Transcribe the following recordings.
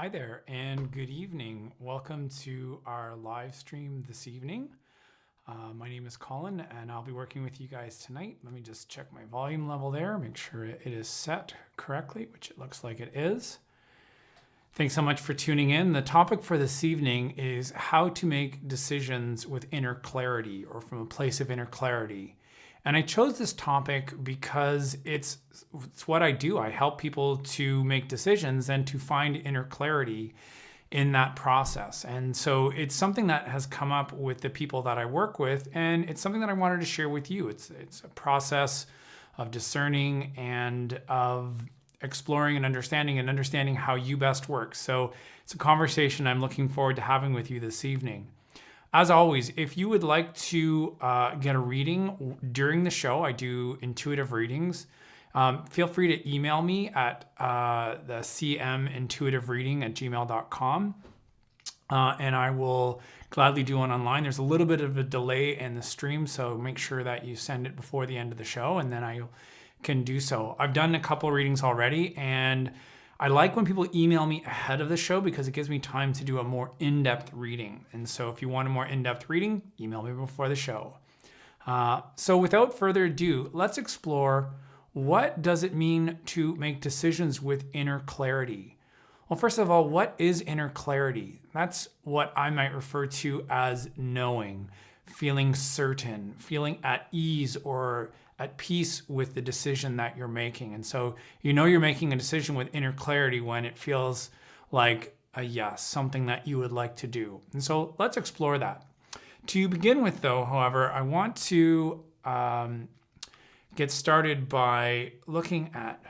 Hi there and good evening. Welcome to our live stream this evening. My name is Colin and I'll be working with you guys tonight. Let me just check my volume level there, make sure it is set correctly, which it looks like it is. Thanks so much for tuning in. The topic for this evening is how to make decisions with inner clarity or from a place of inner clarity. And I chose this topic because it's what I do. I help people to make decisions and to find inner clarity in that process. And so it's something that has come up with the people that I work with, and it's something that I wanted to share with you. It's a process of discerning and of exploring and understanding how you best work. So it's a conversation I'm looking forward to having with you this evening. As always, if you would like to get a reading during the show, I do intuitive readings. Feel free to email me at the cmintuitivereading@gmail.com. And I will gladly do one online. There's a little bit of a delay in the stream, so make sure that you send it before the end of the show, and then I can do so. I've done a couple readings already, and I like when people email me ahead of the show because it gives me time to do a more in-depth reading. And so if you want a more in-depth reading, email me before the show. So without further ado, let's explore what does it mean to make decisions with inner clarity. Well, first of all, what is inner clarity? That's what I might refer to as knowing, feeling certain, feeling at ease or at peace with the decision that you're making. And so you know you're making a decision with inner clarity when it feels like a yes, something that you would like to do. And so let's explore that. To begin with though, however, I want to get started by looking at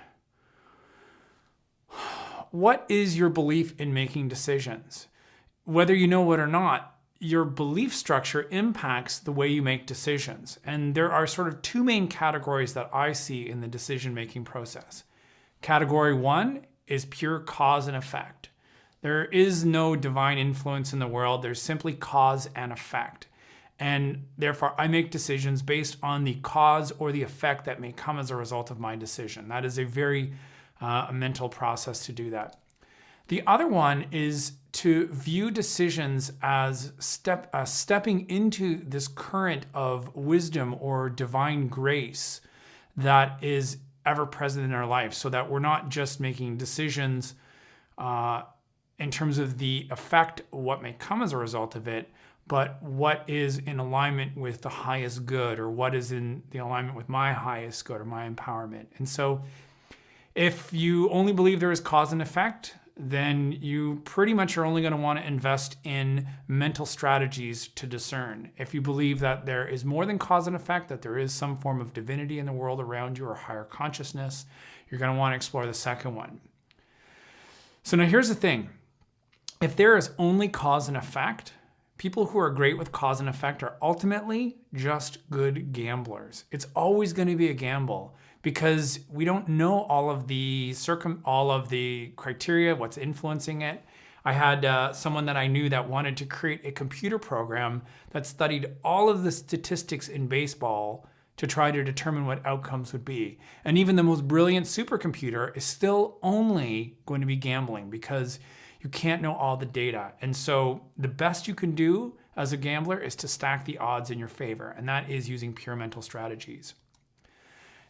what is your belief in making decisions? Whether you know it or not, your belief structure impacts the way you make decisions. And there are sort of two main categories that I see in the decision-making process. Category one is pure cause and effect. There is no divine influence in the world. There's simply cause and effect. And therefore, I make decisions based on the cause or the effect that may come as a result of my decision. That is a very mental process to do that. The other one is to view decisions as stepping into this current of wisdom or divine grace that is ever present in our life, so that we're not just making decisions in terms of the effect, what may come as a result of it, but what is in alignment with the highest good, or what is in the alignment with my highest good or my empowerment. And so if you only believe there is cause and effect, then you pretty much are only going to want to invest in mental strategies to discern. If you believe that there is more than cause and effect, that there is some form of divinity in the world around you or higher consciousness, you're going to want to explore the second one. So now here's the thing. If there is only cause and effect, people who are great with cause and effect are ultimately just good gamblers. It's always going to be a gamble, because we don't know all of the criteria, what's influencing it. I had someone that I knew that wanted to create a computer program that studied all of the statistics in baseball to try to determine what outcomes would be. And even the most brilliant supercomputer is still only going to be gambling because you can't know all the data. And so the best you can do as a gambler is to stack the odds in your favor, and that is using pure mental strategies.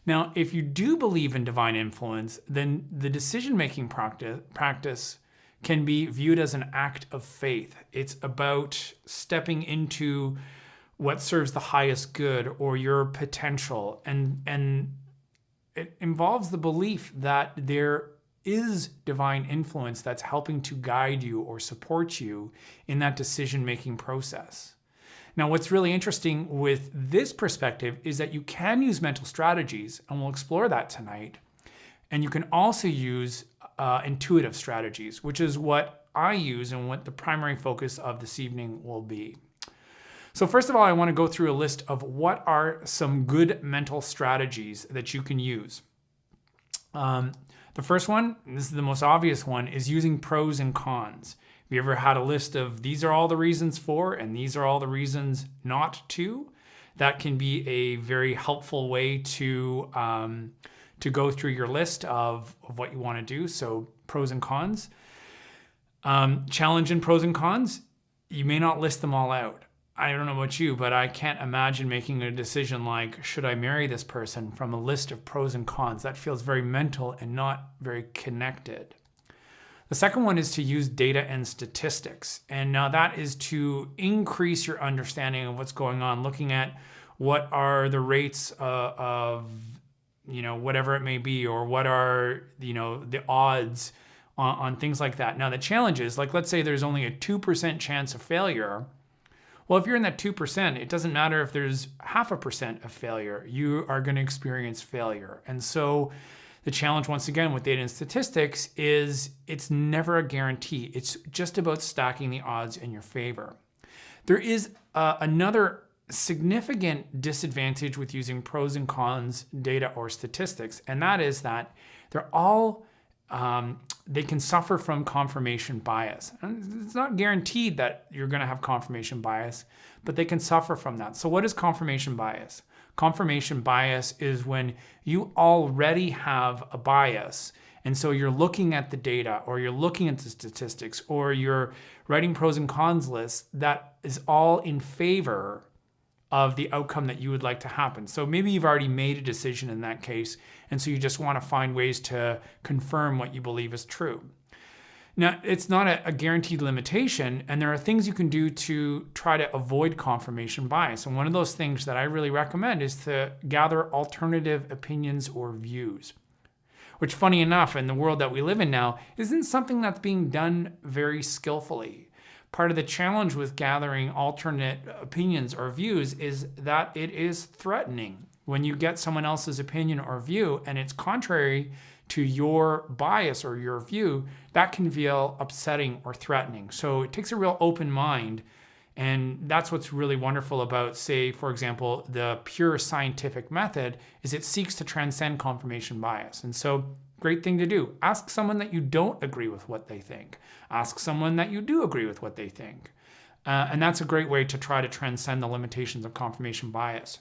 Now, if you do believe in divine influence, then the decision-making practice can be viewed as an act of faith. It's about stepping into what serves the highest good or your potential. And it involves the belief that there is divine influence that's helping to guide you or support you in that decision-making process. Now, what's really interesting with this perspective is that you can use mental strategies, and we'll explore that tonight. And you can also use intuitive strategies, which is what I use and what the primary focus of this evening will be. So first of all, I want to go through a list of what are some good mental strategies that you can use. The first one, and this is the most obvious one, is using pros and cons. Have you ever had a list of these are all the reasons for and these are all the reasons not to? That can be a very helpful way to go through your list of what you want to do. So pros and cons. Challenge and pros and cons, you may not list them all out. I don't know about you, but I can't imagine making a decision like, should I marry this person, from a list of pros and cons. That feels very mental and not very connected. The second one is to use data and statistics. And now that is to increase your understanding of what's going on, looking at what are the rates of whatever it may be, or what are, the odds on things like that. Now the challenge is, like, let's say there's only a 2% chance of failure. Well, if you're in that 2%, it doesn't matter if there's 0.5% of failure, you are going to experience failure. And so the challenge, once again, with data and statistics is it's never a guarantee. It's just about stacking the odds in your favor. There is another significant disadvantage with using pros and cons data or statistics, and that is that they're all they can suffer from confirmation bias. And it's not guaranteed that you're going to have confirmation bias, but they can suffer from that. So what is confirmation bias? Confirmation bias is when you already have a bias, and so you're looking at the data, or you're looking at the statistics, or you're writing pros and cons lists that is all in favor of the outcome that you would like to happen. So maybe you've already made a decision in that case, and so you just want to find ways to confirm what you believe is true. Now, it's not a guaranteed limitation, and there are things you can do to try to avoid confirmation bias. And one of those things that I really recommend is to gather alternative opinions or views, which, funny enough, in the world that we live in now, isn't something that's being done very skillfully. Part of the challenge with gathering alternate opinions or views is that it is threatening. When you get someone else's opinion or view and it's contrary to your bias or your view, that can feel upsetting or threatening. So it takes a real open mind, and that's what's really wonderful about, say, for example, the pure scientific method, is it seeks to transcend confirmation bias. And so great thing to do. Ask someone that you don't agree with what they think. Ask someone that you do agree with what they think. And that's a great way to try to transcend the limitations of confirmation bias.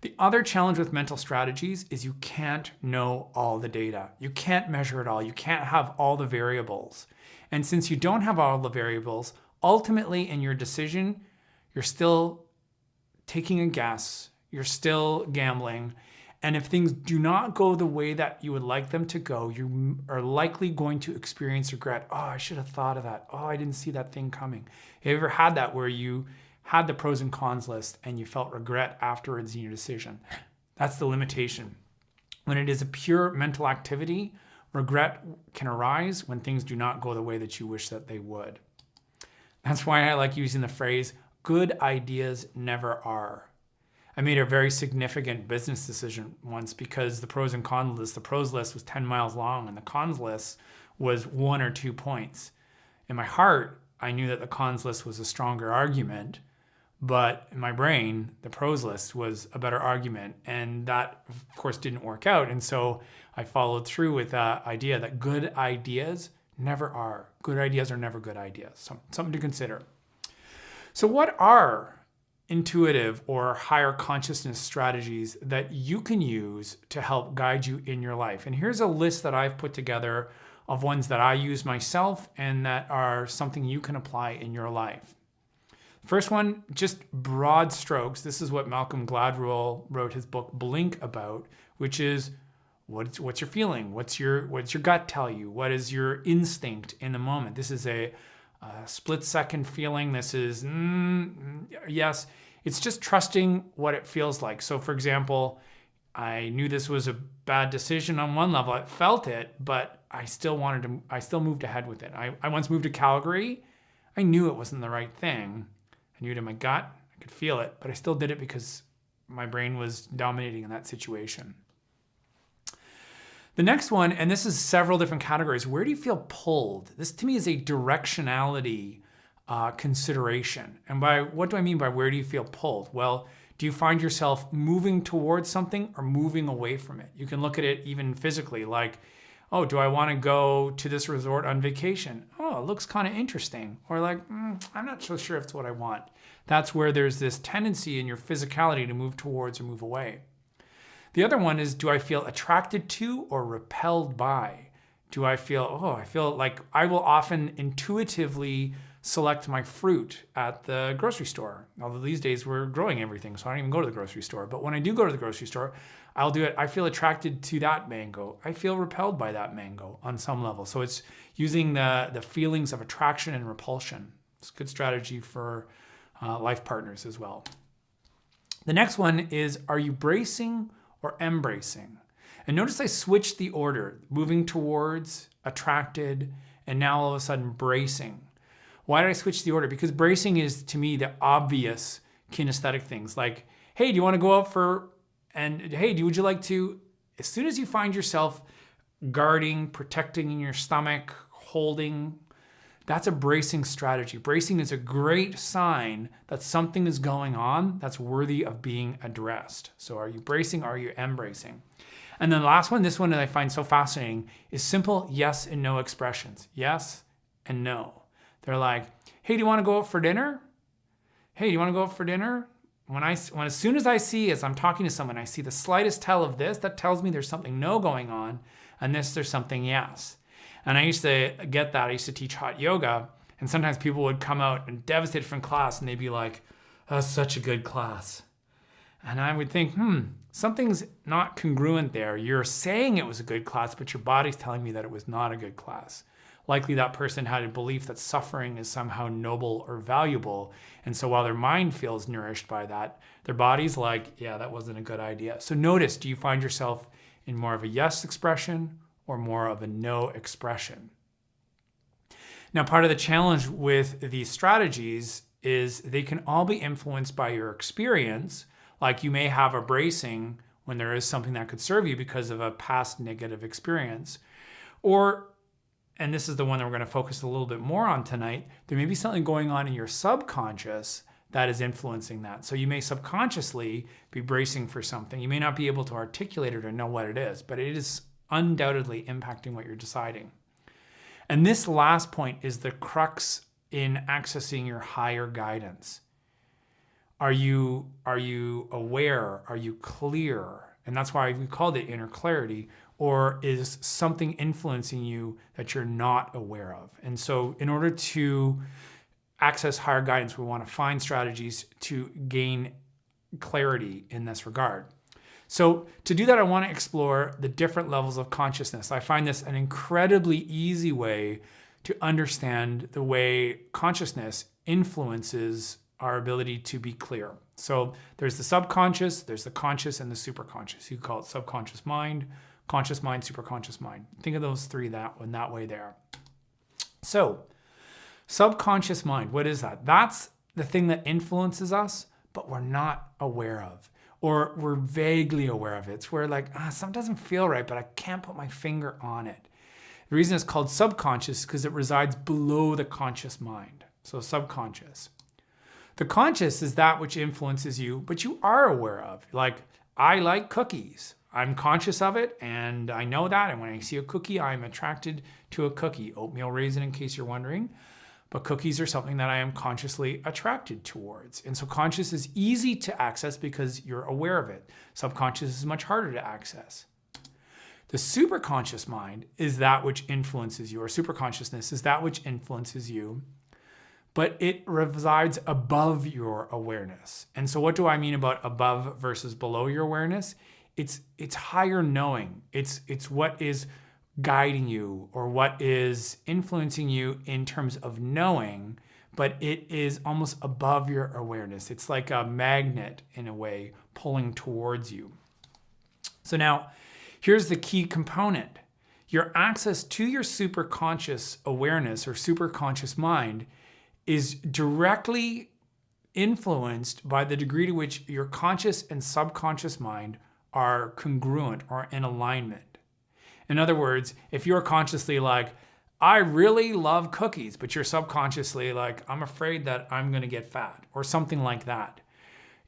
The other challenge with mental strategies is you can't know all the data. You can't measure it all. You can't have all the variables. And since you don't have all the variables, ultimately in your decision, you're still taking a guess. You're still gambling. And if things do not go the way that you would like them to go, you are likely going to experience regret. Oh, I should have thought of that. Oh, I didn't see that thing coming. Have you ever had that where you had the pros and cons list and you felt regret afterwards in your decision? That's the limitation. When it is a pure mental activity, regret can arise when things do not go the way that you wish that they would. That's why I like using the phrase, good ideas never are. I made a very significant business decision once because the pros and cons list, the pros list was 10 miles long and the cons list was 1 or 2 points. In my heart, I knew that the cons list was a stronger argument, but in my brain, the pros list was a better argument. And that, of course, didn't work out. And so I followed through with the idea that good ideas never are. Good ideas are never good ideas. So, something to consider. So what are intuitive or higher consciousness strategies that you can use to help guide you in your life? And here's a list that I've put together of ones that I use myself and that are something you can apply in your life. First one, just broad strokes. This is what Malcolm Gladwell wrote his book Blink about, which is what's your feeling? What's your gut tell you? What is your instinct in the moment? This is a split-second feeling. This is, yes. It's just trusting what it feels like. So, for example, I knew this was a bad decision on one level. I felt it, but I still moved ahead with it. I once moved to Calgary. I knew it wasn't the right thing. I knew it in my gut. I could feel it, but I still did it because my brain was dominating in that situation. The next one, and this is several different categories, where do you feel pulled? This to me is a directionality consideration. And by what do I mean by where do you feel pulled? Well, do you find yourself moving towards something or moving away from it? You can look at it even physically, like, oh, do I want to go to this resort on vacation? Oh, it looks kind of interesting. Or like, I'm not so sure if it's what I want. That's where there's this tendency in your physicality to move towards or move away. The other one is, do I feel attracted to or repelled by? Do I feel, I feel like I will often intuitively select my fruit at the grocery store. Although these days we're growing everything, so I don't even go to the grocery store. But when I do go to the grocery store, I'll do it. I feel attracted to that mango. I feel repelled by that mango on some level. So it's using the feelings of attraction and repulsion. It's a good strategy for life partners as well. The next one is, are you bracing or embracing? And notice I switched the order, moving towards, attracted, and now all of a sudden bracing. Why did I switch the order? Because bracing is, to me, the obvious kinesthetic things. Like, hey, do you want to go out for, and hey, would you like to, as soon as you find yourself guarding, protecting in your stomach, holding, that's a bracing strategy. Bracing is a great sign that something is going on that's worthy of being addressed. So are you bracing or are you embracing? And then the last one, this one that I find so fascinating, is simple yes and no expressions. Yes and no. They're like, hey, do you want to go out for dinner? Hey, do you want to go out for dinner? When as soon as I see, as I'm talking to someone, I see the slightest tell of this, that tells me there's something no going on, and this, there's something yes. And I used to get that. I used to teach hot yoga, and sometimes people would come out and devastated from class, and they'd be like, that's such a good class. And I would think, something's not congruent there. You're saying it was a good class, but your body's telling me that it was not a good class. Likely that person had a belief that suffering is somehow noble or valuable. And so while their mind feels nourished by that, their body's like, yeah, that wasn't a good idea. So notice, do you find yourself in more of a yes expression or more of a no expression? Now, part of the challenge with these strategies is they can all be influenced by your experience. Like you may have a bracing when there is something that could serve you because of a past negative experience. Or, and this is the one that we're going to focus a little bit more on tonight, there may be something going on in your subconscious that is influencing that. So you may subconsciously be bracing for something. You may not be able to articulate it or know what it is, but it is undoubtedly impacting what you're deciding. And this last point is the crux in accessing your higher guidance. Are you aware? Are you clear? And that's why we called it inner clarity. Or is something influencing you that you're not aware of? And so in order to access higher guidance, we want to find strategies to gain clarity in this regard. So to do that, I want to explore the different levels of consciousness. I find this an incredibly easy way to understand the way consciousness influences our ability to be clear. So there's the subconscious, there's the conscious, and the superconscious. You could call it subconscious mind, conscious mind, superconscious mind. Think of those three in that way there. So subconscious mind, what is that? That's the thing that influences us, but we're not aware of, or we're vaguely aware of it. It's where like, something doesn't feel right, but I can't put my finger on it. The reason it's called subconscious is because it resides below the conscious mind. So subconscious. The conscious is that which influences you, but you are aware of. Like, I like cookies. I'm conscious of it, and I know that. And when I see a cookie, I'm attracted to a cookie. Oatmeal raisin, in case you're wondering. But cookies are something that I am consciously attracted towards. And so conscious is easy to access because you're aware of it. Subconscious is much harder to access. The superconscious mind is that which influences you, or superconsciousness is that which influences you, but it resides above your awareness. And so what do I mean about above versus below your awareness? It's higher knowing. It's what is guiding you or what is influencing you in terms of knowing, but it is almost above your awareness. It's like a magnet in a way pulling towards you. So now here's the key component. Your access to your superconscious awareness or superconscious mind is directly influenced by the degree to which your conscious and subconscious mind are congruent or in alignment. In other words, if you're consciously like, I really love cookies, but you're subconsciously like, I'm afraid that I'm going to get fat or something like that.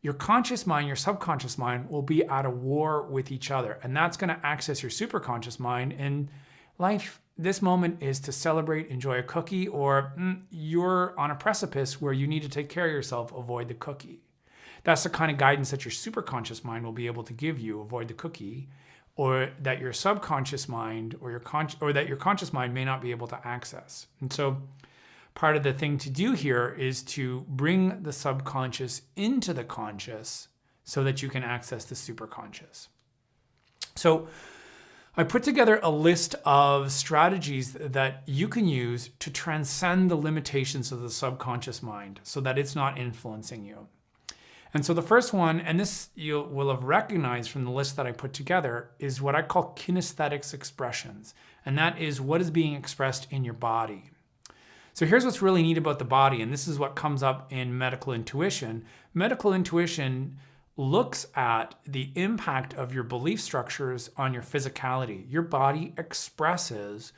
Your conscious mind, your subconscious mind will be at a war with each other. And that's going to access your superconscious mind. And life, this moment is to celebrate, enjoy a cookie, or you're on a precipice where you need to take care of yourself, avoid the cookie. That's the kind of guidance that your superconscious mind will be able to give you, avoid the cookie. or that your subconscious mind or that your conscious mind may not be able to access. And so part of the thing to do here is to bring the subconscious into the conscious so that you can access the superconscious. So I put together a list of strategies that you can use to transcend the limitations of the subconscious mind so that it's not influencing you. And so the first one, and this you will have recognized from the list that I put together, is what I call kinesthetics expressions. And that is what is being expressed in your body. So here's what's really neat about the body, and this is what comes up in medical intuition. Medical intuition looks at the impact of your belief structures on your physicality. Your body expresses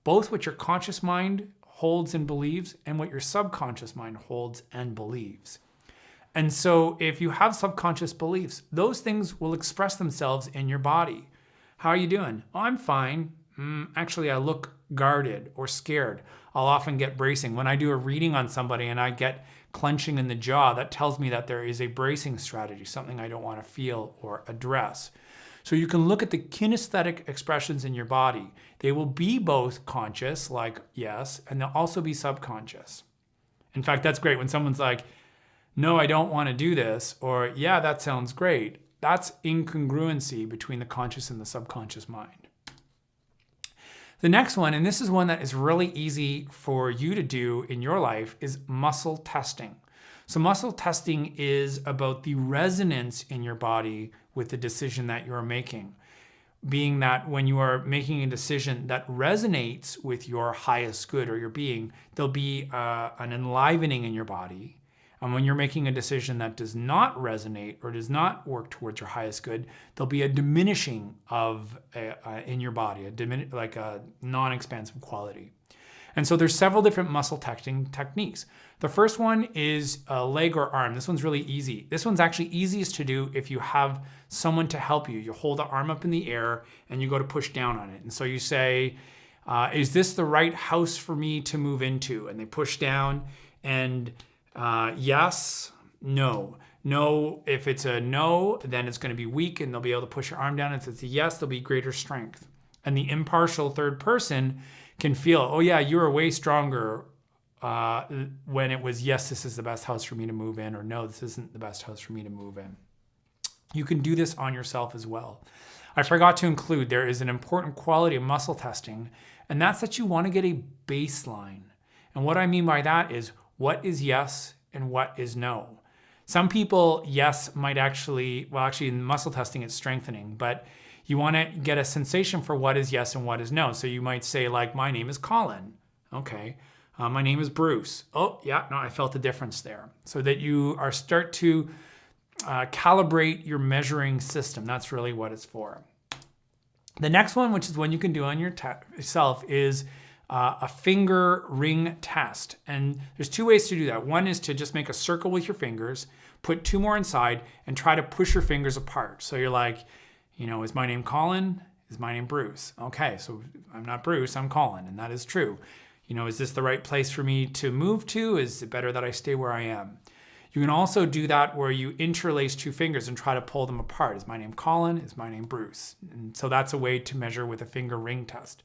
both what your conscious mind holds and believes and what your subconscious mind holds and believes. And so if you have subconscious beliefs, those things will express themselves in your body. How are you doing? Oh, I'm fine. Actually, I look guarded or scared. I'll often get bracing. When I do a reading on somebody and I get clenching in the jaw, that tells me that there is a bracing strategy, something I don't want to feel or address. So you can look at the kinesthetic expressions in your body. They will be both conscious, like yes, and they'll also be subconscious. In fact, that's great when someone's like, no, I don't want to do this, or yeah, that sounds great. That's incongruency between the conscious and the subconscious mind. The next one, and this is one that is really easy for you to do in your life, is muscle testing. So muscle testing is about the resonance in your body with the decision that you're making. Being that when you are making a decision that resonates with your highest good or your being, there'll be an enlivening in your body. And when you're making a decision that does not resonate or does not work towards your highest good, there'll be a diminishing of in your body, like a non-expansive quality. And so there's several different muscle testing techniques. The first one is a leg or arm. This one's really easy. This one's actually easiest to do if you have someone to help you. You hold the arm up in the air and you go to push down on it. And so you say, is this the right house for me to move into? And they push down and yes, no. No, if it's a no, then it's going to be weak and they'll be able to push your arm down. If it's a yes, there'll be greater strength. And the impartial third person can feel, oh yeah, you were way stronger when it was, yes, this is the best house for me to move in, or no, this isn't the best house for me to move in. You can do this on yourself as well. I forgot to include, there is an important quality of muscle testing, and that's that you want to get a baseline. And what I mean by that is, what is yes and what is no? Some people, yes, might actually, well, actually in muscle testing, it's strengthening, but you want to get a sensation for what is yes and what is no. So you might say, like, my name is Colin. Okay. My name is Bruce. Oh, yeah, no, I felt the difference there. So that you start to calibrate your measuring system. That's really what it's for. The next one, which is one you can do on yourself, is a finger ring test. And there's two ways to do that. One is to just make a circle with your fingers, put two more inside, and try to push your fingers apart. So you're like, you know, is my name Colin? Is my name Bruce? Okay, so I'm not Bruce, I'm Colin, and that is true. You know, is this the right place for me to move to? Is it better that I stay where I am? You can also do that where you interlace two fingers and try to pull them apart. Is my name Colin? Is my name Bruce? And so that's a way to measure with a finger ring test.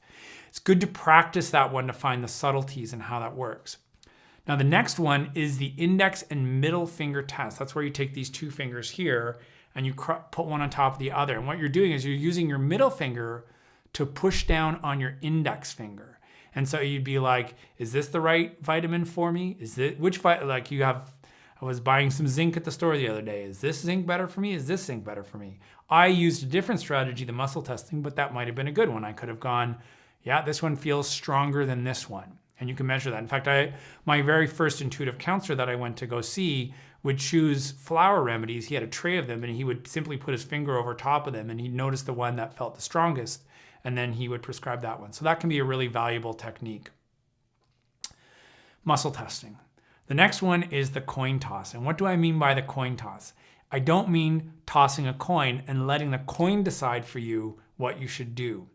It's good to practice that one to find the subtleties and how that works. Now the next one is the index and middle finger test. That's where you take these two fingers here and you put one on top of the other. And what you're doing is you're using your middle finger to push down on your index finger. And so you'd be like, is this the right vitamin for me? Is it, I was buying some zinc at the store the other day. Is this zinc better for me? Is this zinc better for me? I used a different strategy than muscle testing, but that might've been a good one. I could have gone, yeah, this one feels stronger than this one. And you can measure that. In fact, my very first intuitive counselor that I went to go see would choose flower remedies. He had a tray of them and he would simply put his finger over top of them and he'd notice the one that felt the strongest and then he would prescribe that one. So that can be a really valuable technique. Muscle testing. The next one is the coin toss. And what do I mean by the coin toss? I don't mean tossing a coin and letting the coin decide for you what you should do.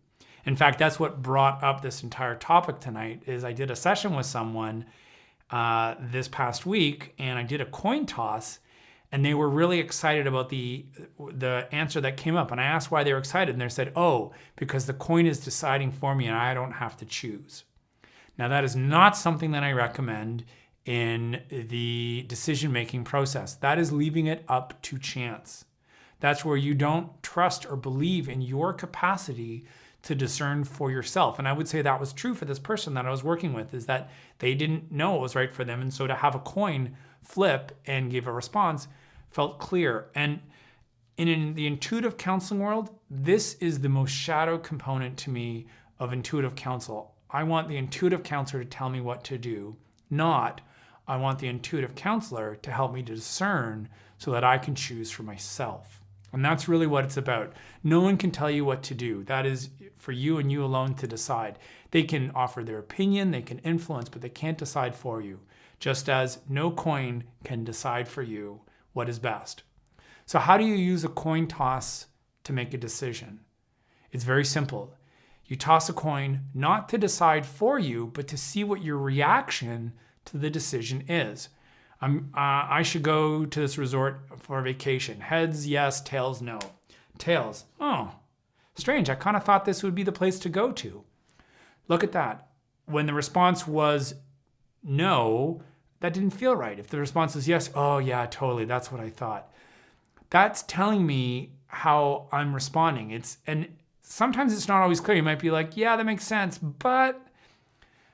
In fact, that's what brought up this entire topic tonight is I did a session with someone this past week and I did a coin toss And they were really excited about the answer that came up. And I asked why they were excited. And they said, oh, because the coin is deciding for me and I don't have to choose. Now, that is not something that I recommend in the decision-making process. That is leaving it up to chance. That's where you don't trust or believe in your capacity to discern for yourself. And I would say that was true for this person that I was working with, is that they didn't know it was right for them. And so to have a coin flip and give a response felt clear. And in the intuitive counseling world, this is the most shadow component to me of intuitive counsel. I want the intuitive counselor to tell me what to do, not I want the intuitive counselor to help me to discern so that I can choose for myself. And that's really what it's about. No one can tell you what to do. That is for you and you alone to decide. They can offer their opinion, they can influence, but they can't decide for you. Just as no coin can decide for you what is best. So how do you use a coin toss to make a decision? It's very simple. You toss a coin not to decide for you, but to see what your reaction to the decision is. I should go to this resort for a vacation. Heads, yes. Tails, no. Tails, oh, strange. I kind of thought this would be the place to go to. Look at that. When the response was no, that didn't feel right. If the response is yes, oh yeah, totally, that's what I thought. That's telling me how I'm responding. And sometimes it's not always clear. You might be like, yeah, that makes sense, but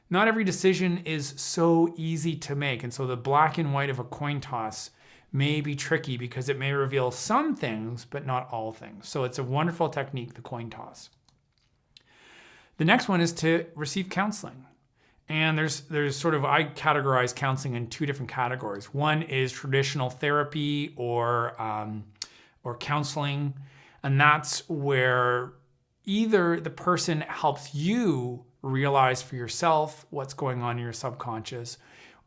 not every decision is so easy to make. And so the black and white of a coin toss may be tricky because it may reveal some things, but not all things. So it's a wonderful technique, the coin toss. The next one is to receive counseling. And there's sort of, I categorize counseling in two different categories. One is traditional therapy or counseling. And that's where either the person helps you realize for yourself what's going on in your subconscious,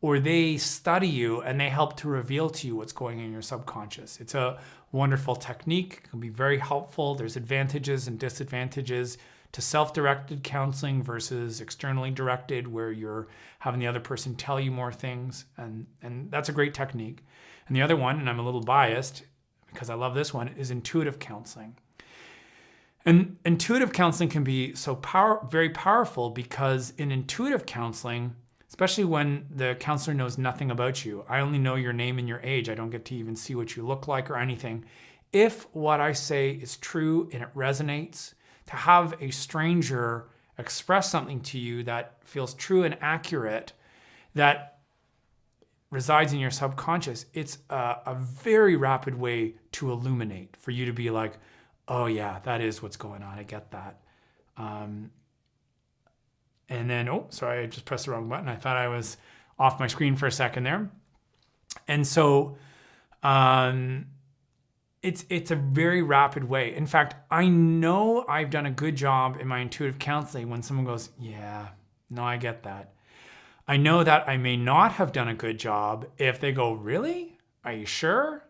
or they study you and they help to reveal to you what's going on in your subconscious. It's a wonderful technique. It can be very helpful. There's advantages and disadvantages to self-directed counseling versus externally directed, where you're having the other person tell you more things. And that's a great technique. And the other one, and I'm a little biased because I love this one, is intuitive counseling. And intuitive counseling can be so very powerful because in intuitive counseling, especially when the counselor knows nothing about you, I only know your name and your age. I don't get to even see what you look like or anything. If what I say is true and it resonates, to have a stranger express something to you that feels true and accurate, that resides in your subconscious, it's a very rapid way to illuminate, for you to be like, oh yeah, that is what's going on. I get that. And then, oh, sorry, I just pressed the wrong button. I thought I was off my screen for a second there. And so it's a very rapid way. In fact, I know I've done a good job in my intuitive counseling when someone goes, yeah, no, I get that. I know that I may not have done a good job if they go, really? Are you sure?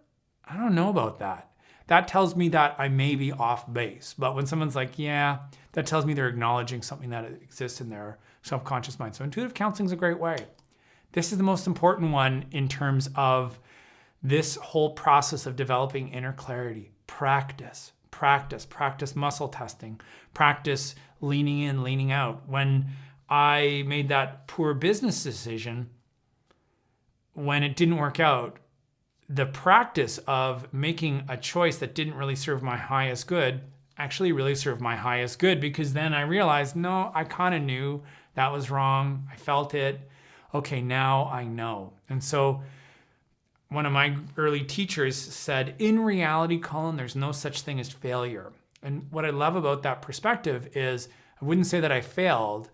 I don't know about that. That tells me that I may be off base. But when someone's like, yeah, that tells me they're acknowledging something that exists in their subconscious mind. So intuitive counseling is a great way. This is the most important one in terms of this whole process of developing inner clarity. Practice muscle testing, practice leaning in, leaning out. When I made that poor business decision, when it didn't work out, the practice of making a choice that didn't really serve my highest good actually really served my highest good, because then I realized, no, I kind of knew that was wrong. I felt it. Okay, now I know. And so one of my early teachers said, in reality, Colin, there's no such thing as failure. And what I love about that perspective is I wouldn't say that I failed.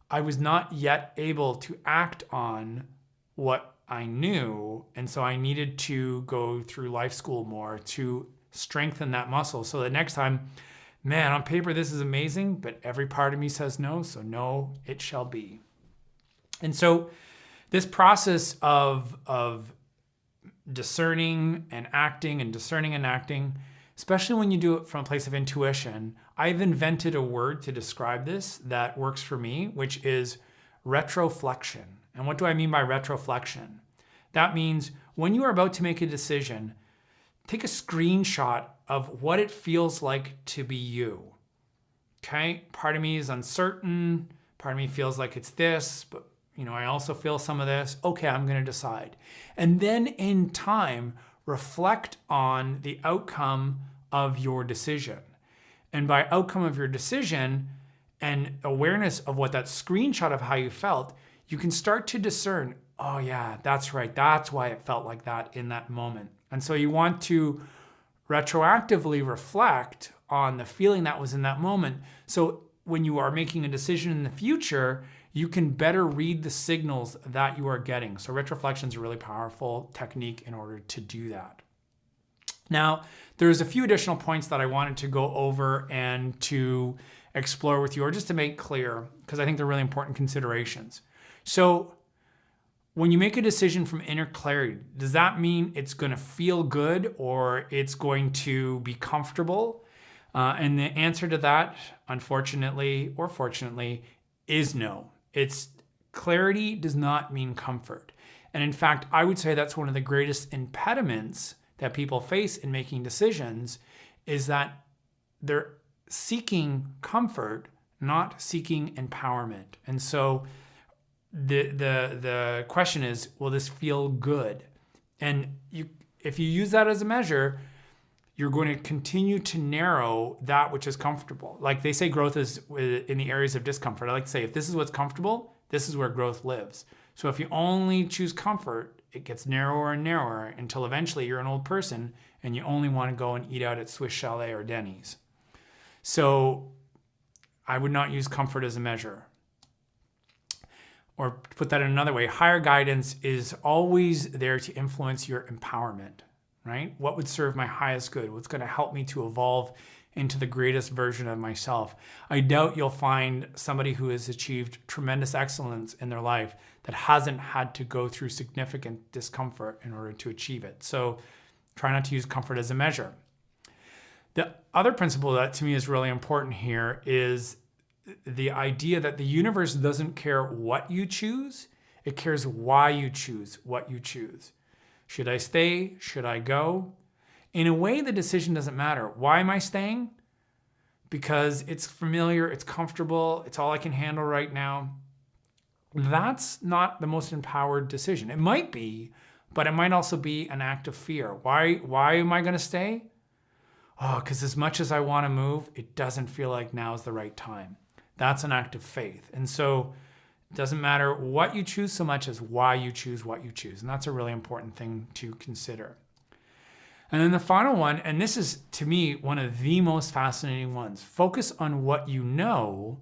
I was not yet able to act on what I knew. And so I needed to go through life school more to strengthen that muscle. So that next time, man, on paper, this is amazing, but every part of me says no. So no, it shall be. And so this process of discerning and acting and discerning and acting, especially when you do it from a place of intuition, I've invented a word to describe this that works for me, which is retroflexion. And what do I mean by retroflexion? That means when you are about to make a decision, take a screenshot of what it feels like to be you. Okay, part of me is uncertain, part of me feels like it's this, but I also feel some of this. Okay, I'm going to decide. And then in time, reflect on the outcome of your decision. And by outcome of your decision and awareness of what that screenshot of how you felt, you can start to discern, oh yeah, that's right. That's why it felt like that in that moment. And so you want to retroactively reflect on the feeling that was in that moment. So when you are making a decision in the future, you can better read the signals that you are getting. So retroflection is a really powerful technique in order to do that. Now, there's a few additional points that I wanted to go over and to explore with you, or just to make clear, because I think they're really important considerations. So when you make a decision from inner clarity, does that mean it's going to feel good or it's going to be comfortable? And the answer to that, unfortunately or fortunately, is no. Clarity does not mean comfort. And in fact, I would say that's one of the greatest impediments that people face in making decisions, is that they're seeking comfort, not seeking empowerment. And so the question is, will this feel good? And if you use that as a measure, you're going to continue to narrow that which is comfortable. Like they say, growth is in the areas of discomfort. I like to say, if this is what's comfortable, this is where growth lives. So if you only choose comfort, it gets narrower and narrower until eventually you're an old person and you only want to go and eat out at Swiss Chalet or Denny's. So I would not use comfort as a measure. Or to put that in another way, higher guidance is always there to influence your empowerment. Right? What would serve my highest good? What's going to help me to evolve into the greatest version of myself? I doubt you'll find somebody who has achieved tremendous excellence in their life that hasn't had to go through significant discomfort in order to achieve it. So try not to use comfort as a measure. The other principle that to me is really important here is the idea that the universe doesn't care what you choose. It cares why you choose what you choose. Should I stay? Should I go? In a way, the decision doesn't matter. Why am I staying? Because it's familiar, it's comfortable, it's all I can handle right now. That's not the most empowered decision. It might be, but it might also be an act of fear. Why am I going to stay? Oh, because as much as I want to move, it doesn't feel like now is the right time. That's an act of faith. And so it doesn't matter what you choose so much as why you choose what you choose. And that's a really important thing to consider. And then the final one, and this is to me one of the most fascinating ones, focus on what you know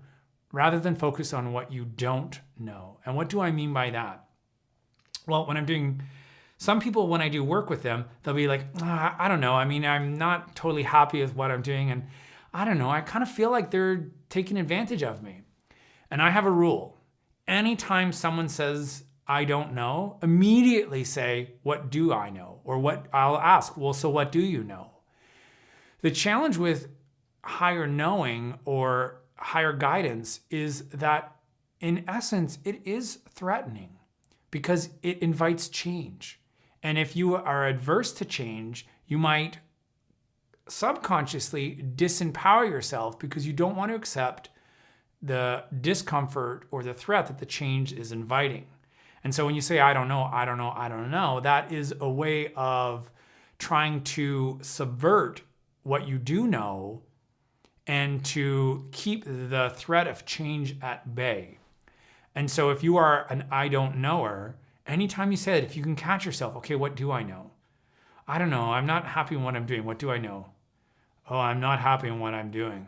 rather than focus on what you don't know. And what do I mean by that? Well, some people, when I do work with them, they'll be like, I don't know. I mean, I'm not totally happy with what I'm doing. And I don't know, I kind of feel like they're taking advantage of me. And I have a rule. Anytime someone says, I don't know, immediately say, what do I know? Or what I'll ask, well, so what do you know? The challenge with higher knowing or higher guidance is that in essence, it is threatening because it invites change. And if you are adverse to change, you might subconsciously disempower yourself because you don't want to accept the discomfort or the threat that the change is inviting. And so when you say, I don't know, that is a way of trying to subvert what you do know and to keep the threat of change at bay. And so if you are an I don't knower, anytime you say it, if you can catch yourself, okay, what do I know? I don't know. I'm not happy in what I'm doing. What do I know? Oh, I'm not happy in what I'm doing.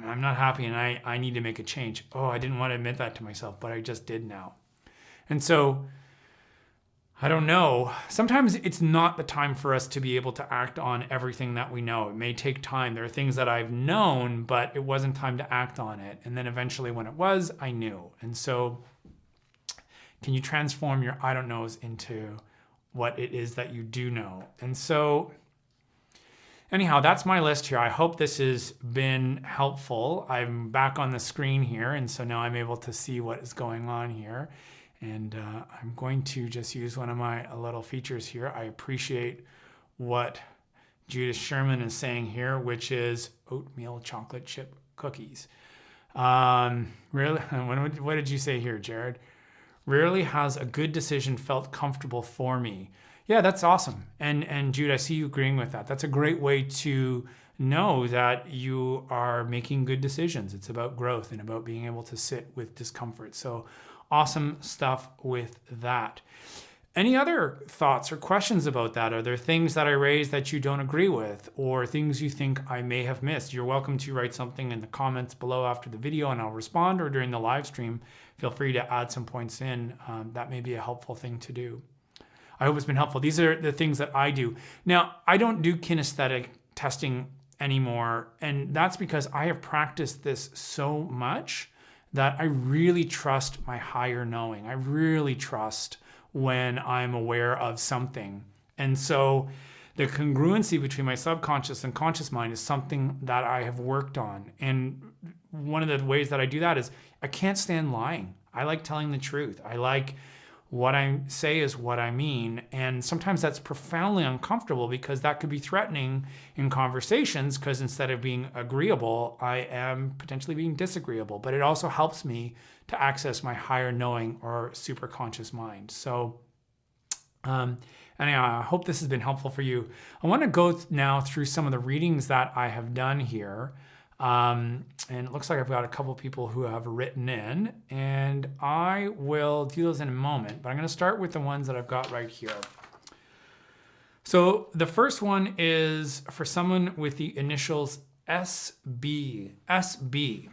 I'm not happy and I need to make a change. Oh, I didn't want to admit that to myself, but I just did now. And so, I don't know. Sometimes it's not the time for us to be able to act on everything that we know. It may take time. There are things that I've known, but it wasn't time to act on it. And then eventually when it was, I knew. And so, can you transform your I don't knows into what it is that you do know? And so, anyhow, that's my list here. I hope this has been helpful. I'm back on the screen here, and so now I'm able to see what is going on here. And I'm going to just use one of my little features here. I appreciate what Judith Sherman is saying here, which is oatmeal chocolate chip cookies. Really? What did you say here, Jared? Rarely has a good decision felt comfortable for me. Yeah, that's awesome. And Jude, I see you agreeing with that. That's a great way to know that you are making good decisions. It's about growth and about being able to sit with discomfort. So awesome stuff with that. Any other thoughts or questions about that? Are there things that I raised that you don't agree with, or things you think I may have missed? You're welcome to write something in the comments below after the video and I'll respond, or during the live stream, feel free to add some points in. That may be a helpful thing to do. I hope it's been helpful. These are the things that I do. Now, I don't do kinesthetic testing anymore, and that's because I have practiced this so much that I really trust my higher knowing. I really trust when I'm aware of something. And so the congruency between my subconscious and conscious mind is something that I have worked on. And one of the ways that I do that is I can't stand lying. I like telling the truth. I like what I say is what I mean. And sometimes that's profoundly uncomfortable because that could be threatening in conversations, because instead of being agreeable, I am potentially being disagreeable. But it also helps me to access my higher knowing or superconscious mind. So anyhow, I hope this has been helpful for you. I want to go now through some of the readings that I have done here. And it looks like I've got a couple people who have written in, and I will do those in a moment, but I'm going to start with the ones that I've got right here. So the first one is for someone with the initials SB. SB.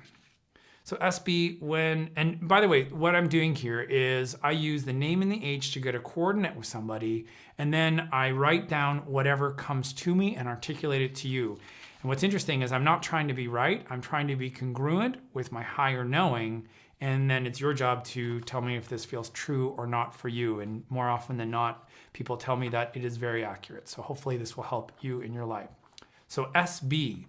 So SB, and by the way, what I'm doing here is I use the name and the age to get a coordinate with somebody, and then I write down whatever comes to me and articulate it to you. And what's interesting is I'm not trying to be right. I'm trying to be congruent with my higher knowing. And then it's your job to tell me if this feels true or not for you. And more often than not, people tell me that it is very accurate. So hopefully this will help you in your life. So SB.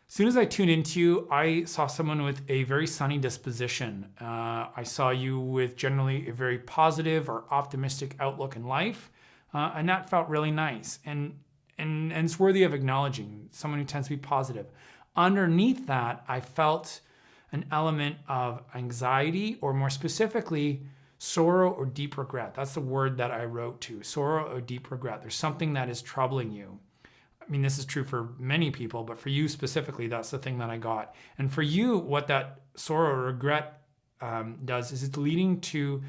As soon as I tuned into you, I saw someone with a very sunny disposition. I saw you with generally a very positive or optimistic outlook in life. And that felt really nice. And it's worthy of acknowledging, someone who tends to be positive. Underneath that, I felt an element of anxiety, or more specifically, sorrow or deep regret. That's the word that I wrote to, sorrow or deep regret. There's something that is troubling you. I mean, this is true for many people, but for you specifically, that's the thing that I got. And for you, what that sorrow or regret does is it's leading to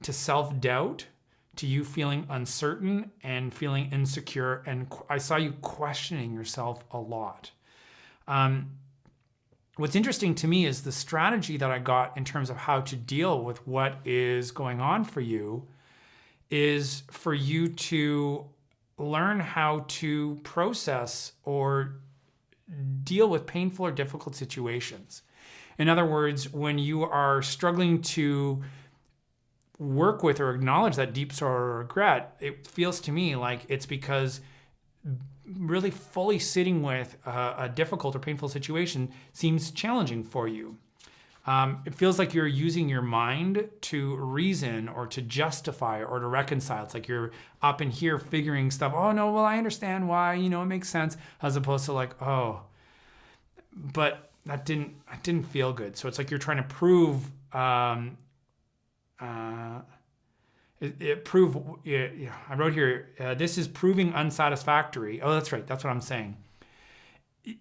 self-doubt, to you feeling uncertain and feeling insecure. And I saw you questioning yourself a lot. What's interesting to me is the strategy that I got in terms of how to deal with what is going on for you is for you to learn how to process or deal with painful or difficult situations. In other words, when you are struggling to work with or acknowledge that deep sorrow or regret, it feels to me like it's because really fully sitting with a difficult or painful situation seems challenging for you. It feels like you're using your mind to reason or to justify or to reconcile. It's like you're up in here figuring stuff. Oh no, well, I understand why, it makes sense, as opposed to like, oh, but that didn't feel good. So it's like you're trying to prove I wrote here, this is proving unsatisfactory. Oh, that's right. That's what I'm saying.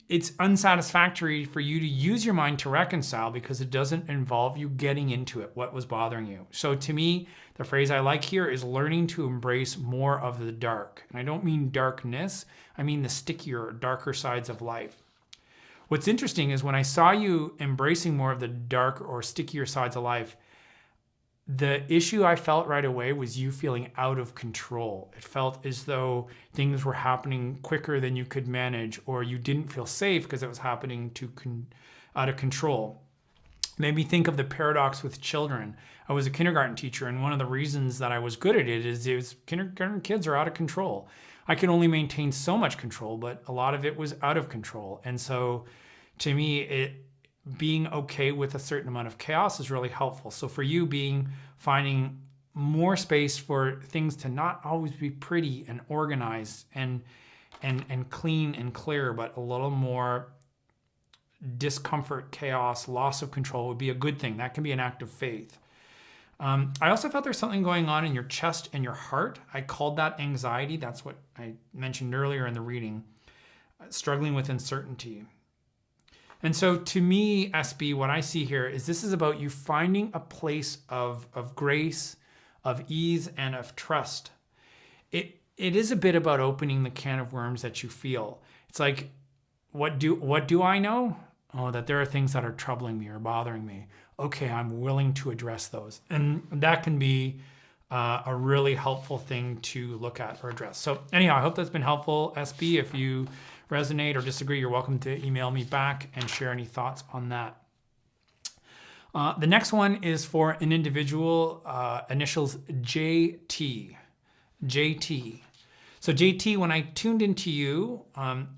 It's unsatisfactory for you to use your mind to reconcile because it doesn't involve you getting into it, what was bothering you. So to me, the phrase I like here is learning to embrace more of the dark. And I don't mean darkness. I mean the stickier, darker sides of life. What's interesting is when I saw you embracing more of the dark or stickier sides of life, the issue I felt right away was you feeling out of control. It felt as though things were happening quicker than you could manage, or you didn't feel safe because it was happening out of control. Made me think of the paradox with children. I was a kindergarten teacher, and one of the reasons that I was good at it is kindergarten kids are out of control. I could only maintain so much control, but a lot of it was out of control. And so to me, being okay with a certain amount of chaos is really helpful. So for you, finding more space for things to not always be pretty and organized and clean and clear, but a little more discomfort, chaos, loss of control would be a good thing. That can be an act of faith. I also felt there's something going on in your chest and your heart. I called that anxiety. That's what I mentioned earlier in the reading. Struggling with uncertainty. And so to me, SB, what I see here is this is about you finding a place of grace, of ease, and of trust. It is a bit about opening the can of worms that you feel. It's like, what do I know? Oh, that there are things that are troubling me or bothering me. Okay, I'm willing to address those. And that can be a really helpful thing to look at or address. So anyhow, I hope that's been helpful, SB. If you resonate or disagree, you're welcome to email me back and share any thoughts on that. The next one is for an individual, initials JT. JT. So JT, when I tuned into you,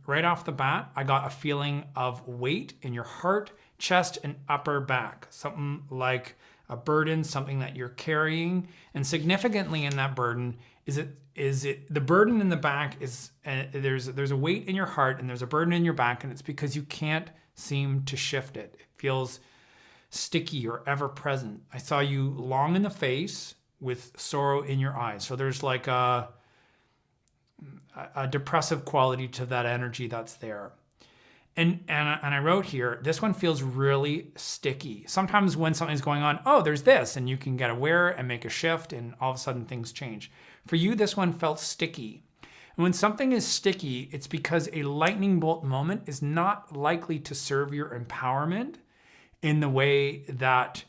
right off the bat, I got a feeling of weight in your heart, chest, and upper back. Something like a burden, something that you're carrying. And significantly in that burden, is it the burden in the back is, there's a weight in your heart and there's a burden in your back, and it's because you can't seem to shift it. It feels sticky or ever present. I saw you long in the face with sorrow in your eyes. So there's like a depressive quality to that energy that's there. And I wrote here, this one feels really sticky. Sometimes when something's going on, oh, there's this, and you can get aware and make a shift, and all of a sudden things change. For you, this one felt sticky. And when something is sticky, it's because a lightning bolt moment is not likely to serve your empowerment in the way that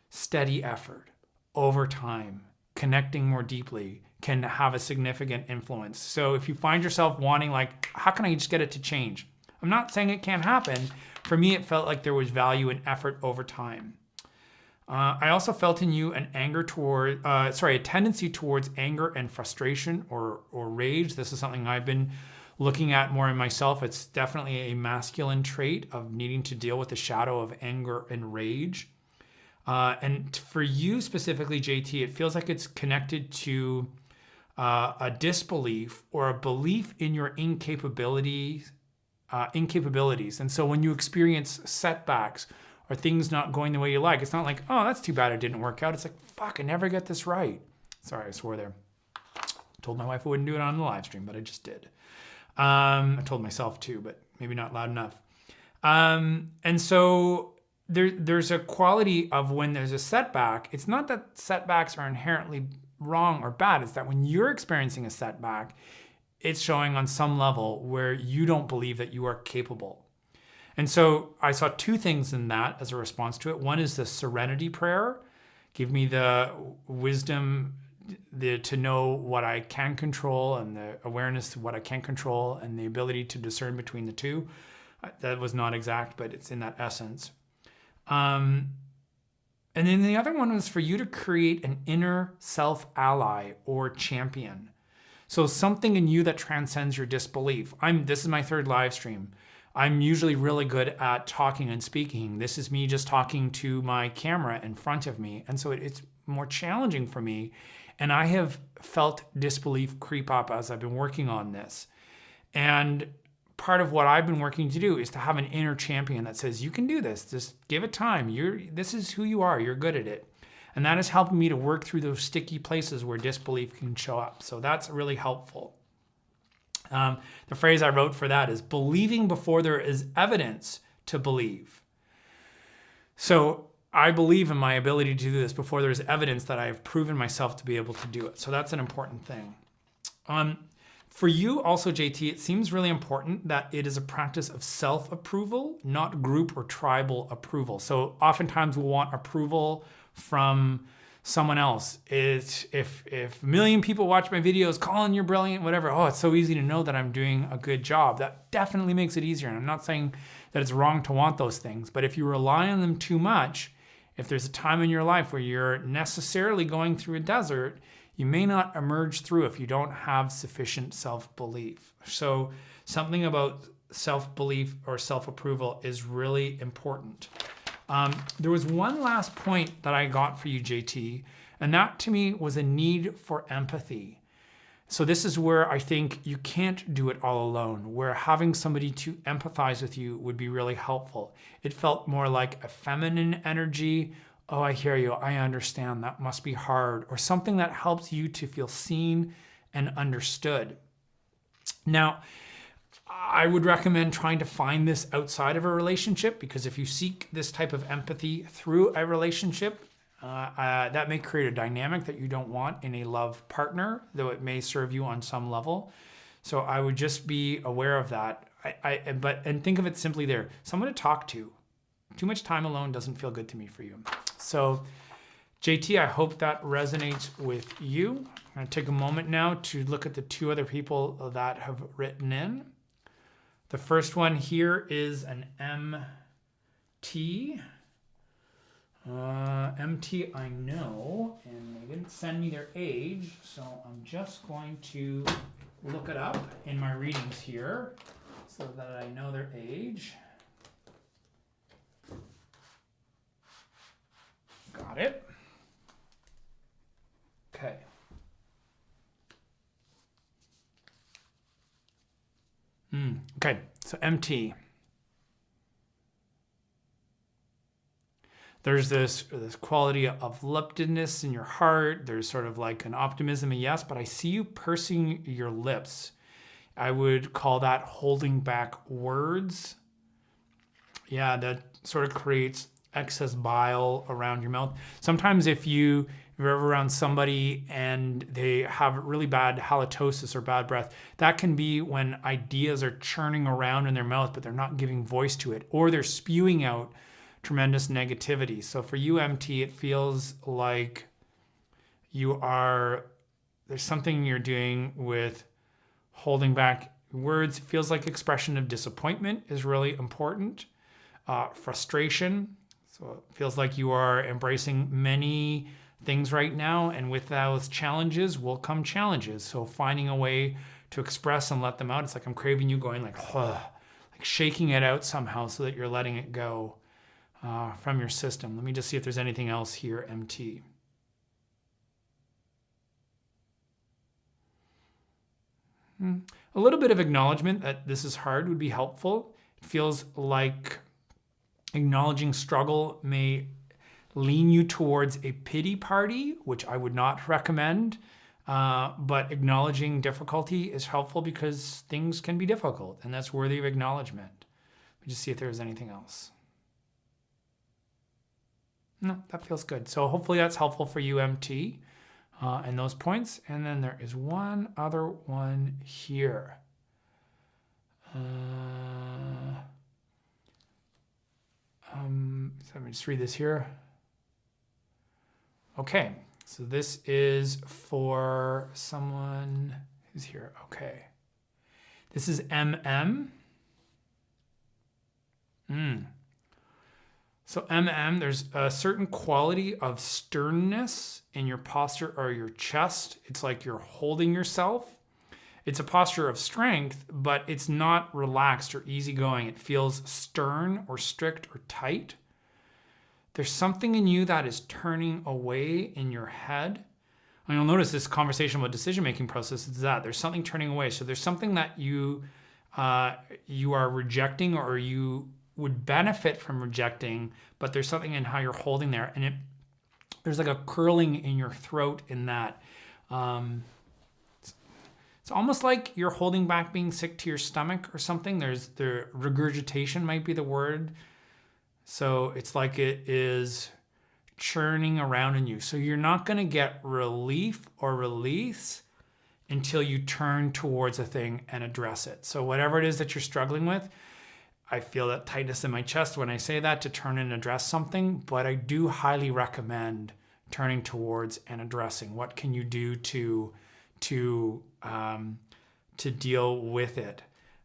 steady effort over time, connecting more deeply, can have a significant influence. So if you find yourself wanting, like, how can I just get it to change? I'm not saying it can't happen. For me, it felt like there was value in effort over time. I also felt in you an a tendency towards anger and frustration or rage. This is something I've been looking at more in myself. It's definitely a masculine trait of needing to deal with the shadow of anger and rage. And for you specifically, JT, it feels like it's connected to a disbelief or a belief in your incapabilities. And so when you experience setbacks or things not going the way you like, it's not like, oh, that's too bad it didn't work out. It's like, fuck, I never get this right. Sorry, I swore there. Told my wife I wouldn't do it on the live stream, but I just did. I told myself too, but maybe not loud enough. And so there's a quality of when there's a setback, it's not that setbacks are inherently wrong or bad. It's that when you're experiencing a setback, it's showing on some level where you don't believe that you are capable. And so I saw two things in that as a response to it. One is the serenity prayer. Give me the wisdom to know what I can control and the awareness of what I can't control and the ability to discern between the two. That was not exact, but it's in that essence. And then the other one was for you to create an inner self-ally or champion. So something in you that transcends your disbelief. This is my third live stream. I'm usually really good at talking and speaking. This is me just talking to my camera in front of me. And so it's more challenging for me. And I have felt disbelief creep up as I've been working on this. And part of what I've been working to do is to have an inner champion that says, you can do this. Just give it time. This is who you are. You're good at it. And that is helping me to work through those sticky places where disbelief can show up. So that's really helpful. The phrase I wrote for that is believing before there is evidence to believe. So I believe in my ability to do this before there's evidence that I have proven myself to be able to do it. So that's an important thing. For you also, JT, it seems really important that it is a practice of self-approval, not group or tribal approval. So oftentimes we'll want approval from someone else. If a million people watch my videos, Colin, you're brilliant, whatever. Oh, it's so easy to know that I'm doing a good job. That definitely makes it easier. And I'm not saying that it's wrong to want those things, but if you rely on them too much, if there's a time in your life where you're necessarily going through a desert, you may not emerge through if you don't have sufficient self-belief. So something about self-belief or self-approval is really important. There was one last point that I got for you, JT, And that to me was a need for empathy. So this is where I think you can't do it all alone, where having somebody to empathize with you would be really helpful. It felt more like a feminine energy. Oh, I hear you. I understand. That must be hard. Or something that helps you to feel seen and understood. Now, I would recommend trying to find this outside of a relationship, because if you seek this type of empathy through a relationship, that may create a dynamic that you don't want in a love partner, though it may serve you on some level. So I would just be aware of that. And think of it simply there, someone to talk to. Too much time alone doesn't feel good to me for you. So JT, I hope that resonates with you. I'm going to take a moment now to look at the two other people that have written in. The first one here is an MT. MT, I know, and they didn't send me their age, so I'm just going to look it up in my readings here so that I know their age. Got it. Okay. Okay, so MT. There's this quality of upliftedness in your heart. There's sort of like an optimism, a yes, but I see you pursing your lips. I would call that holding back words. Yeah, that sort of creates excess bile around your mouth. Sometimes if you're ever around somebody and they have really bad halitosis or bad breath, that can be when ideas are churning around in their mouth, but they're not giving voice to it, or they're spewing out tremendous negativity. So for you, MT, it feels like there's something you're doing with holding back words. It feels like expression of disappointment is really important. Frustration. So it feels like you are embracing many things right now, and with those challenges will come challenges. So finding a way to express and let them out. It's like I'm craving you going like shaking it out somehow so that you're letting it go from your system. Let me just see if there's anything else here, MT. A little bit of acknowledgement that this is hard would be helpful. It feels like acknowledging struggle may lean you towards a pity party, which I would not recommend. But acknowledging difficulty is helpful because things can be difficult, and that's worthy of acknowledgement. Let me just see if there's anything else. No, that feels good. So hopefully that's helpful for you, MT, and those points. And then there is one other one here. So let me just read this here. Okay, so this is for someone who's here. Okay. This is MM. So MM, there's a certain quality of sternness in your posture or your chest. It's like you're holding yourself. It's a posture of strength, but it's not relaxed or easygoing. It feels stern or strict or tight. There's something in you that is turning away in your head. And you'll notice this conversation about decision-making process is that there's something turning away. So there's something that you are rejecting, or you would benefit from rejecting, but there's something in how you're holding there. And there's like a curling in your throat in that. It's almost like you're holding back being sick to your stomach or something. The regurgitation might be the word. So it's like it is churning around in you. So you're not going to get relief or release until you turn towards a thing and address it. So whatever it is that you're struggling with, I feel that tightness in my chest when I say that, to turn and address something, but I do highly recommend turning towards and addressing. What can you do to deal with it?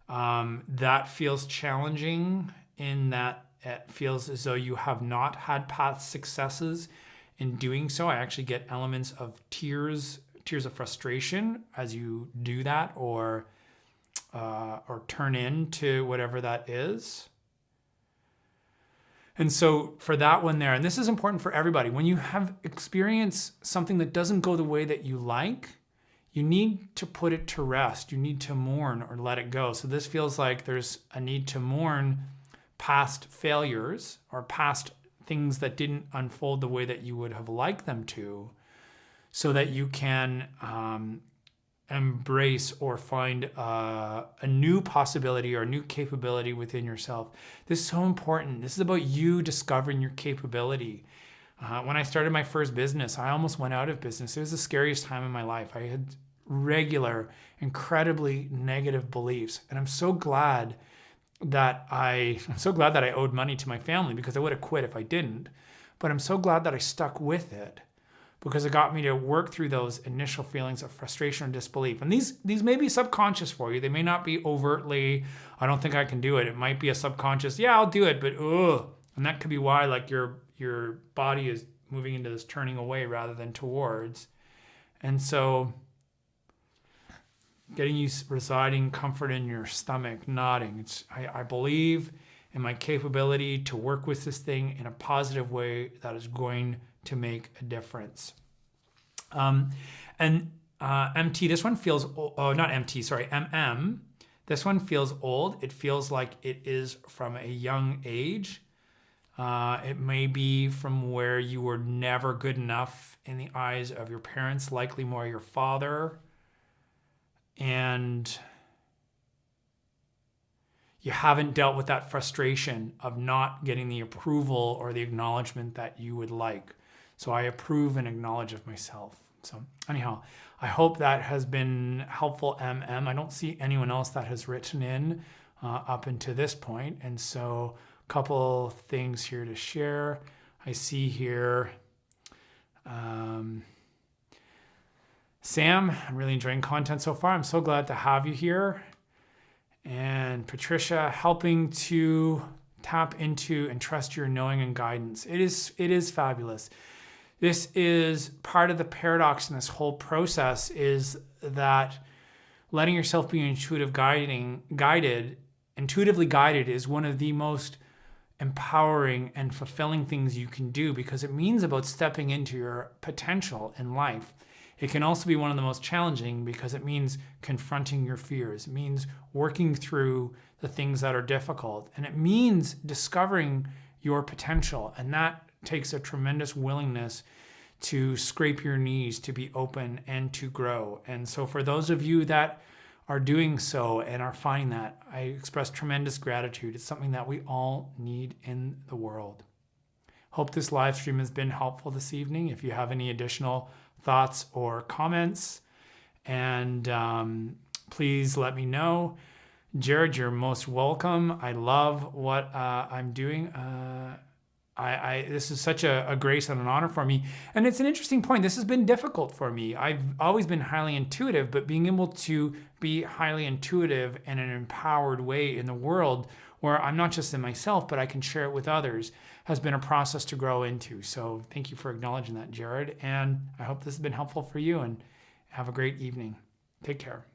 That feels challenging in that it feels as though you have not had past successes in doing so. I actually get elements of tears of frustration as you do that, or turn into whatever that is. And so for that one there, and this is important for everybody, when you have experienced something that doesn't go the way that you like, you need to put it to rest. You need to mourn or let it go. So this feels like there's a need to mourn past failures or past things that didn't unfold the way that you would have liked them to, so that you can embrace or find a new possibility or a new capability within yourself. This is so important. This is about you discovering your capability. When I started my first business, I almost went out of business. It was the scariest time in my life. I had regular, incredibly negative beliefs. And I'm so glad that I owed money to my family, because I would have quit if I didn't. But I'm so glad that I stuck with it, because it got me to work through those initial feelings of frustration and disbelief. And these may be subconscious for you. They may not be overtly, I don't think I can do it. It might be a subconscious, yeah, I'll do it, but ugh. And that could be why, like, your body is moving into this turning away rather than towards. And so getting you residing comfort in your stomach, nodding. I believe in my capability to work with this thing in a positive way that is going to make a difference. MT, this one feels, not MT, sorry, MM. This one feels old. It feels like it is from a young age. It may be from where you were never good enough in the eyes of your parents, likely more your father. And you haven't dealt with that frustration of not getting the approval or the acknowledgement that you would like. So I approve and acknowledge of myself. So anyhow, I hope that has been helpful, MM. I don't see anyone else that has written in up until this point. And so a couple things here to share. I see here, Sam, I'm really enjoying content so far. I'm so glad to have you here. And Patricia, helping to tap into and trust your knowing and guidance. It is fabulous. This is part of the paradox in this whole process, is that letting yourself be intuitively guided is one of the most empowering and fulfilling things you can do, because it means about stepping into your potential in life. It can also be one of the most challenging, because it means confronting your fears. It means working through the things that are difficult. And it means discovering your potential. And that takes a tremendous willingness to scrape your knees, to be open, and to grow. And so for those of you that are doing so and are finding that, I express tremendous gratitude. It's something that we all need in the world. Hope this live stream has been helpful this evening. If you have any additional thoughts or comments, and please let me know. Jared, you're most welcome. I love what I'm doing. This is such a grace and an honor for me. And it's an interesting point. This has been difficult for me. I've always been highly intuitive, but being able to be highly intuitive in an empowered way in the world, where I'm not just in myself, but I can share it with others, has been a process to grow into. So thank you for acknowledging that, Jared. And I hope this has been helpful for you, and have a great evening. Take care.